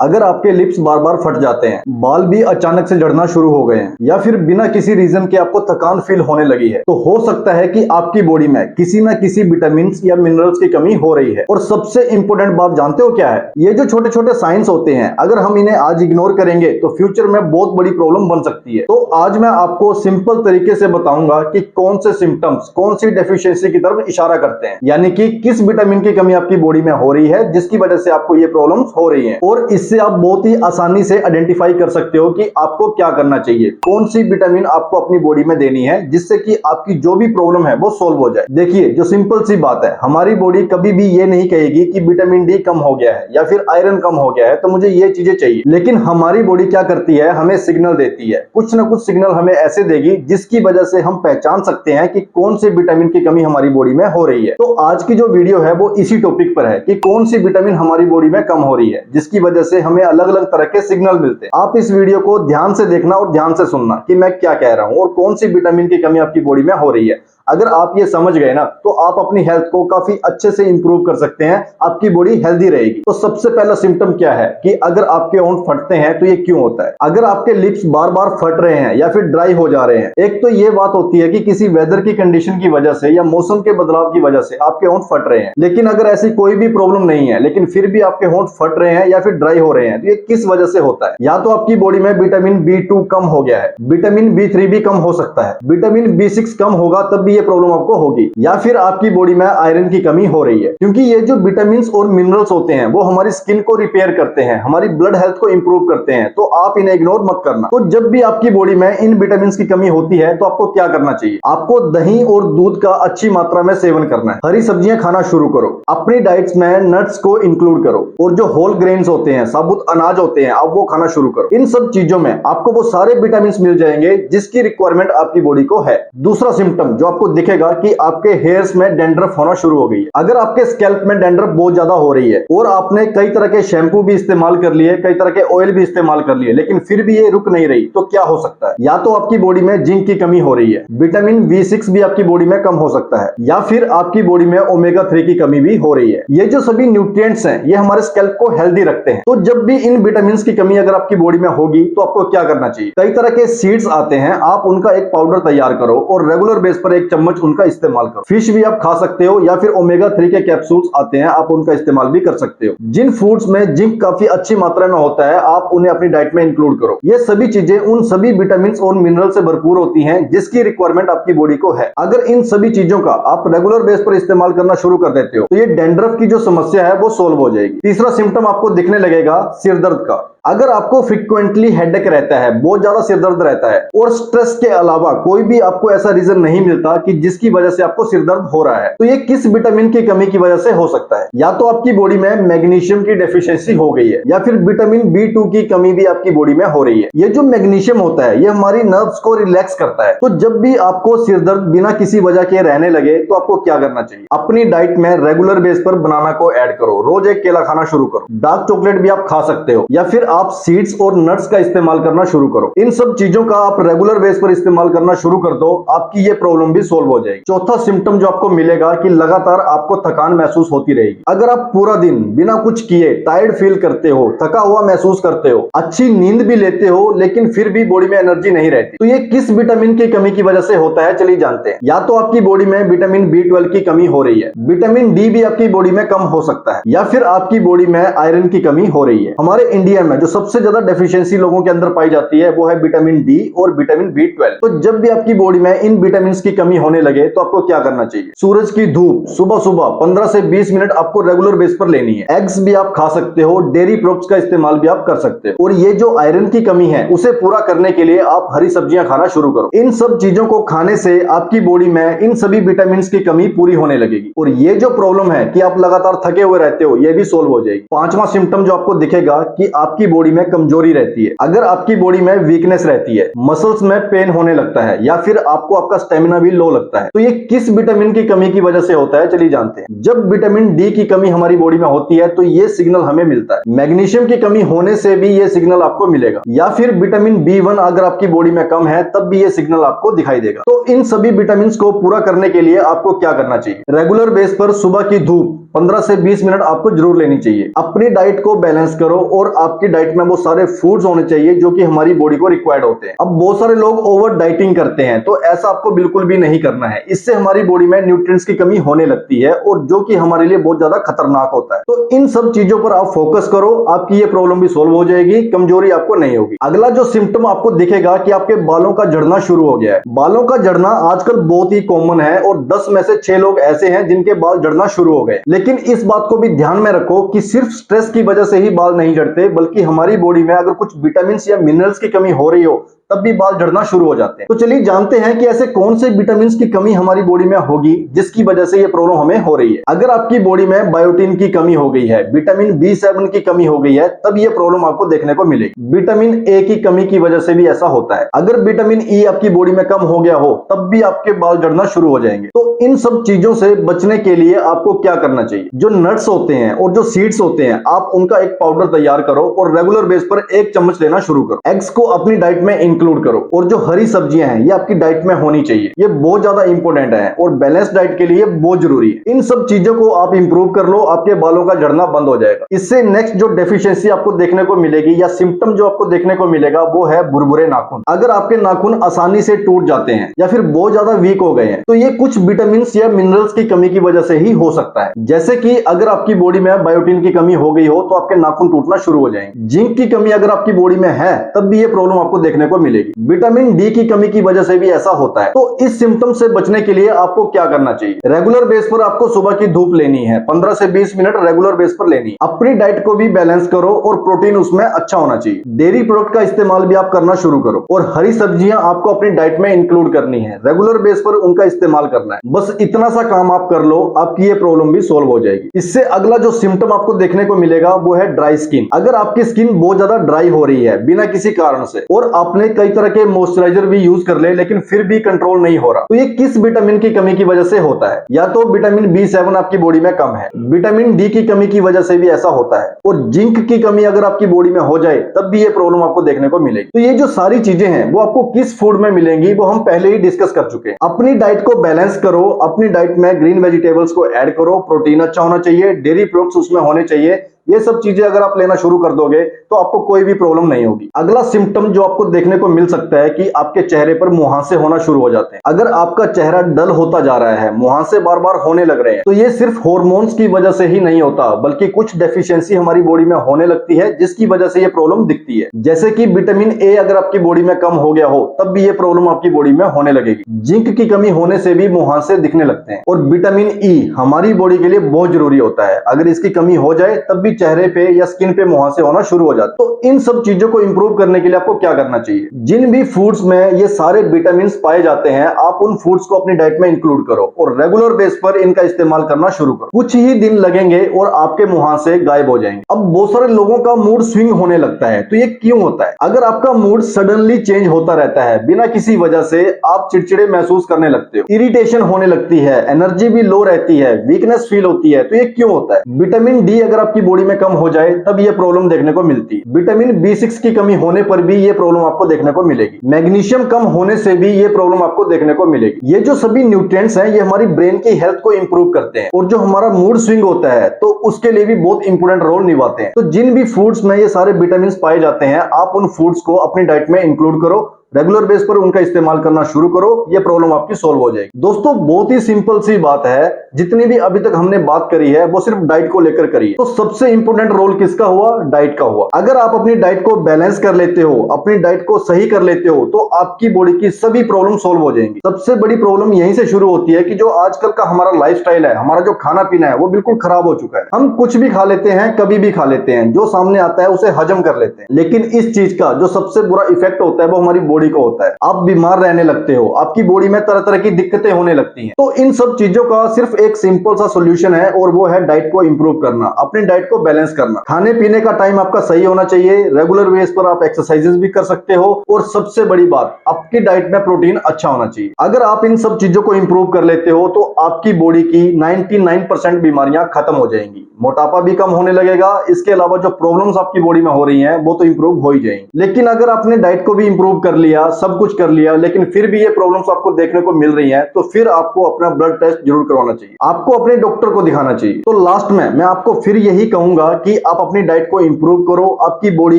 अगर आपके लिप्स बार बार फट जाते हैं, बाल भी अचानक से झड़ना शुरू हो गए हैं, या फिर बिना किसी रीजन के आपको थकान फील होने लगी है, तो हो सकता है कि आपकी बॉडी में किसी न किसी विटामिन या मिनरल्स की कमी हो रही है। और सबसे इंपॉर्टेंट बात जानते हो क्या है? ये जो छोटे छोटे साइंस होते हैं, अगर हम इन्हें आज इग्नोर करेंगे तो फ्यूचर में बहुत बड़ी प्रॉब्लम बन सकती है। तो आज मैं आपको सिंपल तरीके से बताऊंगा कि कौन से सिम्टम्स कौन सी डेफिशिएंसी की तरफ इशारा करते हैं, यानी कि किस विटामिन की कमी आपकी बॉडी में हो रही है जिसकी वजह से आपको ये प्रॉब्लम्स हो रही है। और इससे आप बहुत ही आसानी से आइडेंटिफाई कर सकते हो कि आपको क्या करना चाहिए, कौन सी विटामिन आपको अपनी बॉडी में देनी है जिससे कि आपकी जो भी प्रॉब्लम है वो सोल्व हो जाए। देखिए, जो सिंपल सी बात है, हमारी बॉडी कभी भी ये नहीं कहेगी कि विटामिन डी कम हो गया है या फिर आयरन कम हो गया है तो मुझे ये चीजें चाहिए। लेकिन हमारी बॉडी क्या करती है, हमें सिग्नल देती है, कुछ ना कुछ सिग्नल हमें ऐसे देगी जिसकी वजह से हम पहचान सकते हैं कि कौन से विटामिन की कमी हमारी बॉडी में हो रही है। तो आज की जो वीडियो है वो इसी टॉपिक पर है कि कौन सी विटामिन हमारी बॉडी में कम हो रही है जिसकी वजह से हमें अलग अलग तरह के सिग्नल मिलते हैं। आप इस वीडियो को ध्यान से देखना और ध्यान से सुनना कि मैं क्या कह रहा हूं और कौन सी विटामिन की कमी आपकी बॉडी में हो रही है। अगर आप ये समझ गए ना तो आप अपनी हेल्थ को काफी अच्छे से इंप्रूव कर सकते हैं, आपकी बॉडी हेल्दी रहेगी। तो सबसे पहला सिम्टम क्या है कि अगर आपके होंठ फटते हैं तो ये क्यों होता है? अगर आपके लिप्स बार बार फट रहे हैं या फिर ड्राई हो जा रहे हैं, एक तो ये बात होती है कि किसी वेदर की कंडीशन की वजह से या मौसम के बदलाव की वजह से आपके होंठ फट रहे हैं। लेकिन अगर ऐसी कोई भी प्रॉब्लम नहीं है लेकिन फिर भी आपके होंठ फट रहे हैं या फिर ड्राई हो रहे हैं, तो ये किस वजह से होता है? या तो आपकी बॉडी में विटामिन B2 कम हो गया है, विटामिन B3 भी कम हो सकता है, विटामिन B6 कम होगा तब भी ये प्रॉब्लम आपको होगी, या फिर आपकी बॉडी में आयरन की कमी हो रही है। क्योंकि ये जो विटामिन और मिनरल्स होते हैं वो हमारी स्किन को रिपेयर करते हैं, हमारी ब्लड हेल्थ को इंप्रूव करते हैं, तो आप इन्हें इग्नोर मत करना। तो जब भी आपकी बॉडी में इन विटामिन की कमी होती है तो आपको क्या करना चाहिए? आपको दही और दूध का अच्छी मात्रा में सेवन करना है, हरी सब्जियां खाना शुरू करो, अपनी डाइट्स में नट्स को इंक्लूड करो, और जो होल ग्रेन्स होते हैं, साबुत अनाज होते हैं, आप वो खाना शुरू करो। इन सब चीजों में आपको वो सारे विटामिन मिल जाएंगे जिसकी रिक्वायरमेंट आपकी बॉडी को है। दूसरा सिम्टम जो आपको दिखेगा कि आपके हेयर्स में डैंड्रफ होना शुरू हो गई है। अगर आपके स्कैल्प में डैंड्रफ बहुत ज्यादा हो रही है और आपने कई तरह के शैम्पू भी इस्तेमाल कर लिए, कई तरह के ऑयल भी इस्तेमाल कर लिए, लेकिन फिर भी ये रुक नहीं रही, तो क्या हो सकता है? या तो आपकी बॉडी में जिंक की कमी हो रही है, विटामिन B6 भी आपकी बॉडी में कम हो सकता है, या फिर आपकी बॉडी में ओमेगा 3 की कमी भी हो रही है। ये जो सभी न्यूट्रिएंट्स हैं ये हमारे स्कैल्प को हेल्दी रखते हैं। तो जब भी इन विटामिन की कमी अगर आपकी बॉडी में होगी तो आपको क्या करना चाहिए? कई तरह के सीड्स आते हैं, आप उनका एक पाउडर तैयार करो और रेगुलर बेस पर 1 चम्मच उनका इस्तेमाल करो। फिश भी आप खा सकते हो, या फिर ओमेगा 3 के कैप्सूल्स आते हैं, आप उनका इस्तेमाल भी कर सकते हो। जिन फूड्स में जिंक काफी अच्छी मात्रा में होता है आप उन्हें अपनी डाइट में इंक्लूड करो। ये सभी चीजें उन सभी विटामिन और मिनरल से भरपूर होती हैं जिसकी रिक्वायरमेंट आपकी बॉडी को है। अगर इन सभी चीजों का आप रेगुलर बेस पर इस्तेमाल करना शुरू कर देते हो तो ये डैंड्रफ की जो समस्या है वो सोल्व हो जाएगी। तीसरा सिम्टम आपको दिखने लगेगा सिर दर्द का। अगर आपको फ्रीक्वेंटली हेडेक रहता है, बहुत ज्यादा सिर दर्द रहता है, और स्ट्रेस के अलावा कोई भी आपको ऐसा रीजन नहीं मिलता कि जिसकी वजह से आपको सिर दर्द हो रहा है, तो ये किस विटामिन की कमी की वजह से हो सकता है? या तो आपकी बॉडी में मैग्नीशियम की डेफिशिएंसी हो गई है, या फिर विटामिन B2 की कमी भी आपकी बॉडी में हो रही है। ये जो मैग्नीशियम होता है ये हमारी नर्व्स को रिलैक्स करता है। तो जब भी आपको सिर दर्द बिना किसी वजह के रहने लगे तो आपको क्या करना चाहिए? अपनी डाइट में रेगुलर बेस पर बनाना को ऐड करो, रोज 1 केला खाना शुरू करो, डार्क चॉकलेट भी आप खा सकते हो, या फिर आप सीड्स और नट्स का इस्तेमाल करना शुरू करो। इन सब चीजों का आप रेगुलर बेस पर इस्तेमाल करना शुरू कर दो, आपकी ये प्रॉब्लम भी सोल्व हो जाएगी। चौथा सिम्टम जो आपको मिलेगा कि लगातार आपको थकान महसूस होती रहेगी। अगर आप पूरा दिन बिना कुछ किए टायर्ड फील करते हो, थका हुआ महसूस करते हो, अच्छी नींद भी लेते हो लेकिन फिर भी बॉडी में एनर्जी नहीं रहती, तो ये किस विटामिन की कमी की वजह से होता है? चलिए जानते हैं। या तो आपकी बॉडी में विटामिन B12 की कमी हो रही है, विटामिन D भी आपकी बॉडी में कम हो सकता है, या फिर आपकी बॉडी में आयरन की कमी हो रही है। हमारे इंडिया में जो सबसे ज्यादा डेफिशिएंसी लोगों के अंदर पाई जाती है वो है विटामिन D और विटामिन B12। तो जब भी आपकी बॉडी में इन विटामिन की कमी होने लगे तो आपको क्या करना चाहिए? सूरज की धूप सुबह सुबह 15 से 20 मिनट आपको रेगुलर बेस पर लेनी है। एग्स भी आप खा सकते हो, डेयरी प्रोडक्ट्स का इस्तेमाल भी आप कर सकते हो, और ये जो आयरन की कमी है उसे पूरा करने के लिए आप हरी सब्जियां खाना शुरू करो। इन सब चीजों को खाने से आपकी बॉडी में इन सभी विटामिन की कमी पूरी होने लगेगी, और ये जो प्रॉब्लम है कि आप लगातार थके हुए रहते हो ये भी सोल्व हो जाएगी। पांचवा सिम्टम जो आपको दिखेगा कि आपकी बॉडी में कमजोरी रहती है। अगर आपकी बॉडी में वीकनेस रहती है, मसल्स में पेन होने लगता है, या फिर आपको आपका स्टेमिना भी लो लगता है, तो ये किस विटामिन की कमी की वजह से होता है? चलिए जानते हैं। जब विटामिन D की कमी हमारी बॉडी में होती है तो ये सिग्नल हमें मिलता है। मैग्नीशियम की कमी होने से भी ये सिग्नल आपको मिलेगा, या फिर विटामिन B1 अगर आपकी बॉडी में कम है तब भी ये सिग्नल आपको दिखाई देगा। तो इन सभी विटामिन को पूरा करने के लिए आपको क्या करना चाहिए? रेगुलर बेस पर सुबह की धूप 15 से 20 मिनट आपको जरूर लेनी चाहिए। अपनी डाइट को बैलेंस करो और आपकी डाइट में वो सारे फूड्स होने चाहिए जो कि हमारी बॉडी को रिक्वायर्ड होते हैं। अब बहुत सारे लोग ओवर डाइटिंग करते हैं, तो ऐसा आपको बिल्कुल भी नहीं करना है। इससे हमारी बॉडी में न्यूट्रिएंट्स की कमी होने लगती है और जो कि हमारे लिए बहुत ज्यादा खतरनाक होता है। तो इन सब चीजों पर आप फोकस करो, आपकी ये प्रॉब्लम भी सोल्व हो जाएगी, कमजोरी आपको नहीं होगी। अगला जो सिम्टम आपको दिखेगा कि आपके बालों का झड़ना शुरू हो गया है। बालों का झड़ना आजकल बहुत ही कॉमन है और 10 में से 6 लोग ऐसे हैं जिनके बाल झड़ना शुरू हो गए। लेकिन इस बात को भी ध्यान में रखो कि सिर्फ स्ट्रेस की वजह से ही बाल नहीं झड़ते, बल्कि हमारी बॉडी में अगर कुछ विटामिन या मिनरल्स की कमी हो रही हो तब भी बाल झड़ना शुरू हो जाते हैं। तो चलिए जानते हैं कि ऐसे कौन से विटामिन की कमी हमारी बॉडी में होगी जिसकी वजह से ये प्रॉब्लम हमें हो रही है। अगर आपकी बॉडी में बायोटिन की कमी हो गई है, विटामिन B7 की कमी हो गई है, तब ये प्रॉब्लम आपको देखने को मिलेगी। विटामिन ए की कमी की वजह से भी ऐसा होता है। अगर विटामिन ई आपकी बॉडी में कम हो गया हो तब भी आपके बाल झड़ना शुरू हो जाएंगे। तो इन सब चीजों से बचने के लिए आपको क्या करना चाहिए? जो नट्स होते हैं और जो सीड्स होते हैं, आप उनका एक पाउडर तैयार करो और रेगुलर बेस पर 1 चम्मच लेना शुरू करो। एग्स को अपनी डाइट में इंक्लूड करो और जो हरी सब्जियां हैं ये आपकी डाइट में होनी चाहिए। ये बहुत ज्यादा इंपॉर्टेंट है और बैलेंस डाइट के लिए बहुत जरूरी है। इन सब चीजों को आप इंप्रूव कर लो, आपके बालों का झड़ना बंद हो जाएगा। इससे नेक्स्ट जो डेफिशिएंसी आपको देखने को मिलेगी या सिम्टम जो आपको देखने को मिलेगा वो है भुरभुरे नाखून। अगर आपके नाखून आसानी से टूट जाते हैं या फिर बहुत ज्यादा वीक हो गए हैं तो ये कुछ विटामिन या मिनरल्स की कमी की वजह से ही हो सकता है। जैसे कि अगर आपकी बॉडी में बायोटिन की कमी हो गई हो तो आपके नाखून टूटना शुरू हो जाएंगे। जिंक की कमी अगर आपकी बॉडी में है तब भी ये प्रॉब्लम आपको देखने को मिलेगी। विटामिन डी की कमी की वजह से भी ऐसा होता है। तो इस सिम्टम से बचने के लिए आपको क्या करना चाहिए? रेगुलर बेस पर आपको सुबह की धूप लेनी है, 15 से 20 मिनट रेगुलर बेस पर लेनी है। अपनी डाइट को भी बैलेंस करो और प्रोटीन उसमें अच्छा होना चाहिए। डेयरी प्रोडक्ट का इस्तेमाल भी आप करना शुरू करो और हरी सब्जियां आपको अपनी डाइट में इंक्लूड करनी है। रेगुलर बेस पर उनका इस्तेमाल करना है। बस इतना सा काम आप कर लो, आपकी ये प्रॉब्लम भी सोल्व हो जाएगी। इससे अगला जो सिम्टम आपको देखने को मिलेगा वो है ड्राई स्किन। अगर आपकी स्किन बहुत ज्यादा ड्राई हो रही है बिना किसी कारण से और आपने कई तरह के मॉइस्चराइजर भी यूज कर ले लेकिन फिर भी कंट्रोल नहीं हो रहा, तो ये किस विटामिन की कमी की वजह से होता है? या तो विटामिन B7 आपकी बॉडी में कम है, विटामिन डी की कमी की वजह से भी ऐसा होता है और जिंक की कमी अगर आपकी बॉडी में हो जाए तब भी ये प्रॉब्लम आपको देखने को मिलेगी। तो ये जो सारी चीजें हैं वो आपको किस फूड में मिलेंगी वो हम पहले ही डिस्कस कर चुके हैं। अपनी डाइट को बैलेंस करो, अपनी डाइट में ग्रीन वेजिटेबल्स को ऐड करो, प्रोटीन अच्छा होना चाहिए, डेयरी प्रोडक्ट्स उसमें होने चाहिए। ये सब चीजें अगर आप लेना शुरू कर दोगे तो आपको कोई भी प्रॉब्लम नहीं होगी। अगला सिम्टम जो आपको देखने को मिल सकता है कि आपके चेहरे पर मुहांसे होना शुरू हो जाते हैं। अगर आपका चेहरा डल होता जा रहा है, मुहांसे बार बार होने लग रहे हैं, तो ये सिर्फ हार्मोन्स की वजह से ही नहीं होता बल्कि कुछ डेफिशिएंसी हमारी बॉडी में होने लगती है जिसकी वजह से ये प्रॉब्लम दिखती है। जैसे कि विटामिन ए अगर आपकी बॉडी में कम हो गया हो तब भी ये प्रॉब्लम आपकी बॉडी में होने लगेगी। जिंक की कमी होने से भी मुहांसे दिखने लगते हैं और विटामिन ई हमारी बॉडी के लिए बहुत जरूरी होता है। अगर इसकी कमी हो जाए तब भी चेहरे पे या स्किन पे मुहांसे होना शुरू हो जाते हैं। तो इन सब चीजों को इंप्रूव करने के लिए आपको क्या करना चाहिए? जिन भी फूड्स में ये सारे विटामिन पाए जाते हैं आप उन फूड्स को अपनी डाइट में इंक्लूड करो और रेगुलर बेस पर इनका इस्तेमाल करना शुरू करो। कुछ ही दिन लगेंगे और आपके मुहांसे गायब हो जाएंगे। अब बहुत सारे लोगों का मूड स्विंग होने लगता है, तो ये क्यों होता है? अगर आपका मूड सडनली चेंज होता रहता है बिना किसी वजह से, आप चिड़चिड़े महसूस करने लगते हो, इरिटेशन होने लगती है, एनर्जी भी लो रहती है, वीकनेस फील होती है, तो ये क्यों होता है? विटामिन डी अगर आपकी बॉडी में कम हो जाए तब ये प्रॉब्लम देखने को मिलती है। विटामिन B6 की कमी होने पर भी ये प्रॉब्लम आपको देखने को मिलेगी। मैग्नीशियम कम होने से भी ये प्रॉब्लम आपको देखने को मिलेगी। ये जो सभी न्यूट्रिएंट्स हैं ये हमारी ब्रेन की हेल्थ को इंप्रूव करते हैं और जो हमारा मूड स्विंग होता है तो उसके लिए भी बहुत इंपॉर्टेंट रोल निभाते हैं। तो जिन भी फूड्स में ये सारे विटामिन पाए जाते हैं आप उन फूड्स को अपनी डाइट में इंक्लूड करो, रेगुलर बेस पर उनका इस्तेमाल करना शुरू करो, ये प्रॉब्लम आपकी सॉल्व हो जाएगी। दोस्तों बहुत ही सिंपल सी बात है, जितनी भी अभी तक हमने बात करी है वो सिर्फ डाइट को लेकर करी है। तो सबसे इंपॉर्टेंट रोल किसका हुआ? डाइट का हुआ। अगर आप अपनी डाइट को बैलेंस कर लेते हो, अपनी डाइट को सही कर लेते हो तो आपकी बॉडी की सभी प्रॉब्लम सॉल्व हो जाएंगी। सबसे बड़ी प्रॉब्लम यहीं से शुरू होती है कि जो आजकल का हमारा लाइफस्टाइल है, हमारा जो खाना पीना है वो बिल्कुल खराब हो चुका है। हम कुछ भी खा लेते हैं, कभी भी खा लेते हैं, जो सामने आता है उसे हजम कर लेते हैं, लेकिन इस चीज का जो सबसे बुरा इफेक्ट होता है वो हमारी बॉडी को होता है। आप बीमार रहने लगते हो, आपकी बॉडी में तरह तरह की दिक्कतें होने लगती हैं। तो इन सब चीजों का सिर्फ एक सिंपल सा सॉल्यूशन है और वो है डाइट को इंप्रूव करना, अपनी डाइट को बैलेंस करना। खाने पीने का टाइम आपका सही होना चाहिए, रेगुलर बेस पर आप एक्सरसाइजेस भी कर सकते हो और सबसे बड़ी बात आपकी डाइट में प्रोटीन अच्छा होना चाहिए। अगर आप इन सब चीजों को इंप्रूव कर लेते हो तो आपकी बॉडी की 99% बीमारियां खत्म हो जाएंगी, मोटापा भी कम होने लगेगा। इसके अलावा जो प्रॉब्लम्स आपकी बॉडी में हो रही हैं वो तो इंप्रूव हो ही जाएंगी। लेकिन अगर आपने डाइट को भी इंप्रूव कर लिया, सब कुछ कर लिया, लेकिन फिर भी ये प्रॉब्लम्स आपको देखने को मिल रही हैं, तो फिर आपको अपना ब्लड टेस्ट जरूर करवाना चाहिए, आपको अपने डॉक्टर को दिखाना चाहिए। तो लास्ट में मैं आपको फिर यही कहूंगा कि आप अपनी डाइट को इंप्रूव करो, आपकी बॉडी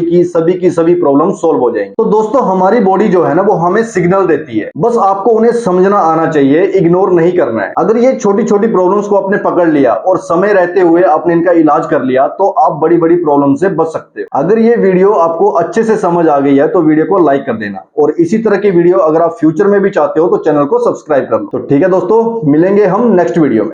की सभी प्रॉब्लम सॉल्व हो जाएंगी। तो दोस्तों, हमारी बॉडी जो है ना, वो हमें सिग्नल देती है, बस आपको उन्हें समझना आना चाहिए, इग्नोर नहीं करना है। अगर ये छोटी छोटी प्रॉब्लम्स को आपने पकड़ लिया और समय रहते हुए आपने इनका इलाज कर लिया, तो आप बड़ी बड़ी प्रॉब्लम से बच सकते हो। अगर ये वीडियो आपको अच्छे से समझ आ गई है तो वीडियो को लाइक कर देना, और इसी तरह की वीडियो अगर आप फ्यूचर में भी चाहते हो तो चैनल को सब्सक्राइब कर लो। तो ठीक है दोस्तों, मिलेंगे हम नेक्स्ट वीडियो में।